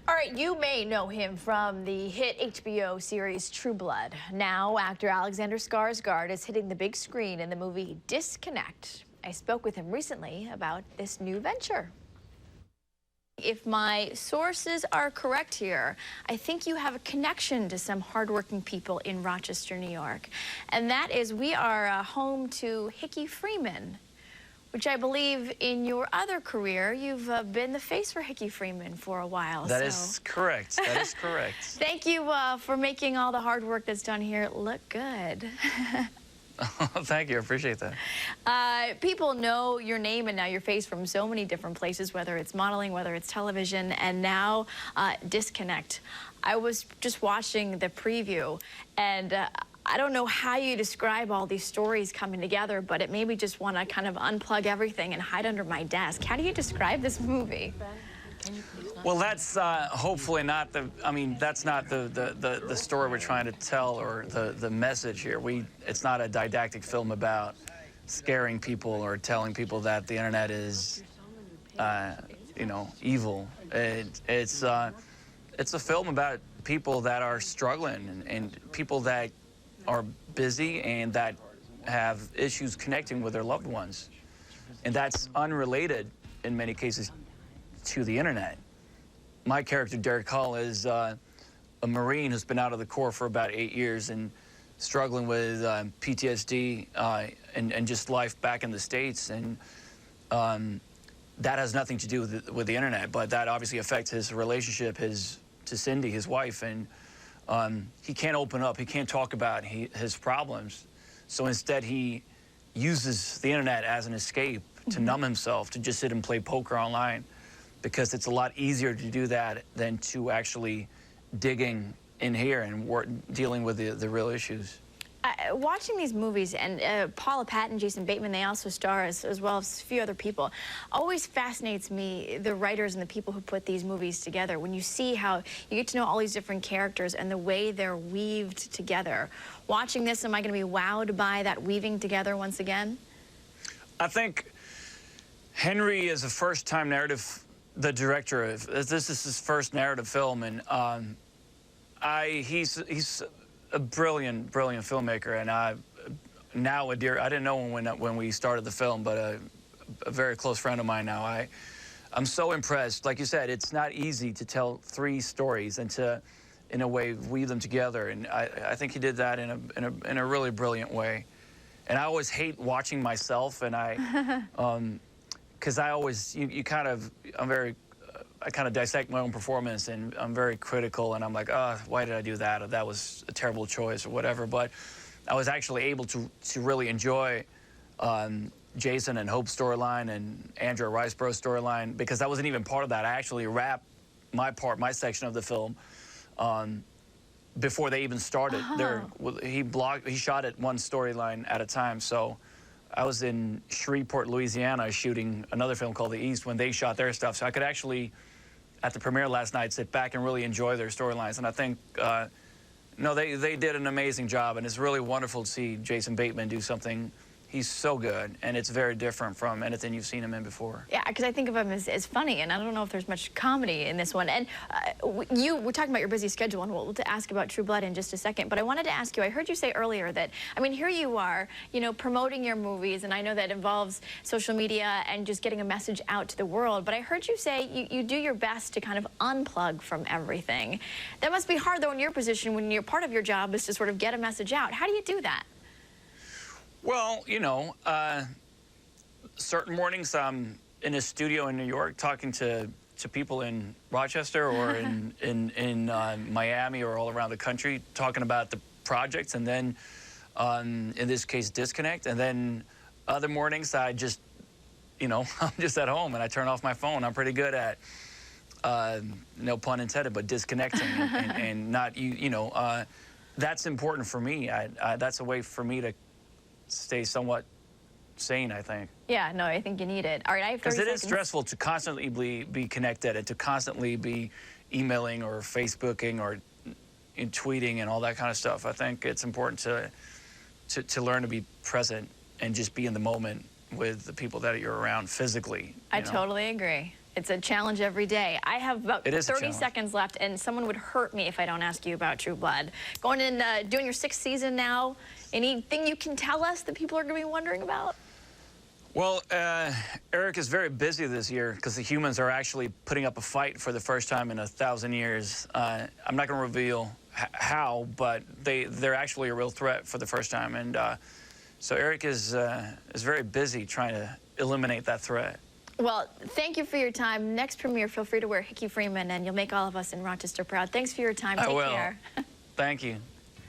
All right, you may know him from the hit HBO series True Blood. Now, actor Alexander Skarsgard is hitting the big screen in the movie Disconnect. I spoke with him recently about this new venture. If my sources are correct here, I think you have a connection to some hardworking people in Rochester, New York. And that is, we are home to Hickey Freeman, which I believe in your other career, you've been the face for Hickey Freeman for a while. That is correct. That is correct. Thank you for making all the hard work that's done here look good. Thank you. I appreciate that. People know your name and now your face from so many different places, whether it's modeling, whether it's television, and now Disconnect. I was just watching the preview, and I don't know how you describe all these stories coming together, but it made me just want to kind of unplug everything and hide under my desk. How do you describe this movie? Well, that's hopefully not the, that's not the story we're trying to tell, or the message here. It's not a didactic film about scaring people or telling people that the internet is, evil. It's a film about people that are struggling and people that are busy and that have issues connecting with their loved ones. And that's unrelated, in many cases, to the internet. My character, Derek Hull, is a Marine who's been out of the Corps for about 8 years and struggling with PTSD and just life back in the States. And that has nothing to do with the internet, but that obviously affects his relationship to Cindy, his wife. And he can't open up, he can't talk about his problems. So instead he uses the internet as an escape to numb himself, to just sit and play poker online, because it's a lot easier to do that than to actually digging in here and dealing with the real issues. Watching these movies, and Paula Patton, Jason Bateman, they also star as well as a few other people, always fascinates me, the writers and the people who put these movies together. When you see how you get to know all these different characters and the way they're weaved together. Watching this, am I going to be wowed by that weaving together once again? I think Henry is a first-time narrative, the director of this is his first narrative film, and he's a brilliant filmmaker, and I didn't know when we started the film, but a very close friend of mine now. I'm so impressed. Like you said, it's not easy to tell 3 stories and to, in a way, weave them together, and I think he did that in a really brilliant way. And I always hate watching myself, and because I always, I kind of dissect my own performance, and I'm very critical, and I'm like, oh, why did I do that? Or that was a terrible choice, or whatever. But I was actually able to really enjoy Jason and Hope's storyline and Andrea Riceboro's storyline, because I wasn't even part of that. I actually wrapped my section of the film before they even started. He shot it one storyline at a time. So I was in Shreveport, Louisiana, shooting another film called The East when they shot their stuff. So I could actually, at the premiere last night, sit back and really enjoy their storylines. And I think, they did an amazing job. And it's really wonderful to see Jason Bateman do something. He's so good, and it's very different from anything you've seen him in before. Yeah, because I think of him as funny, and I don't know if there's much comedy in this one. And we're talking about your busy schedule, and we'll ask about True Blood in just a second. But I wanted to ask you, I heard you say earlier that, here you are, promoting your movies, and I know that involves social media and just getting a message out to the world. But I heard you say you do your best to kind of unplug from everything. That must be hard, though, in your position, when part of your job is to sort of get a message out. How do you do that? Well, certain mornings I'm in a studio in New York talking to people in Rochester or in Miami or all around the country, talking about the projects, and then in this case Disconnect. And then other mornings I just, I'm just at home and I turn off my phone. I'm pretty good at, no pun intended, but disconnecting and not, that's important for me. That's a way for me to stay somewhat sane, I think. Yeah, no, I think you need it. All right, I have 30 seconds. Because it is stressful to constantly be connected and to constantly be emailing or Facebooking or tweeting and all that kind of stuff. I think it's important to learn to be present and just be in the moment with the people that you're around physically. I totally agree. It's a challenge every day. I have about It is a 30 challenge. seconds left, and someone would hurt me if I don't ask you about True Blood. Going in, doing your 6th season now, anything you can tell us that people are going to be wondering about? Well, Eric is very busy this year because the humans are actually putting up a fight for the first time in 1,000 years. I'm not going to reveal how, but they're actually a real threat for the first time. And so Eric is very busy trying to eliminate that threat. Well, thank you for your time. Next premiere, feel free to wear Hickey Freeman, and you'll make all of us in Rochester proud. Thanks for your time. Take care. Thank you.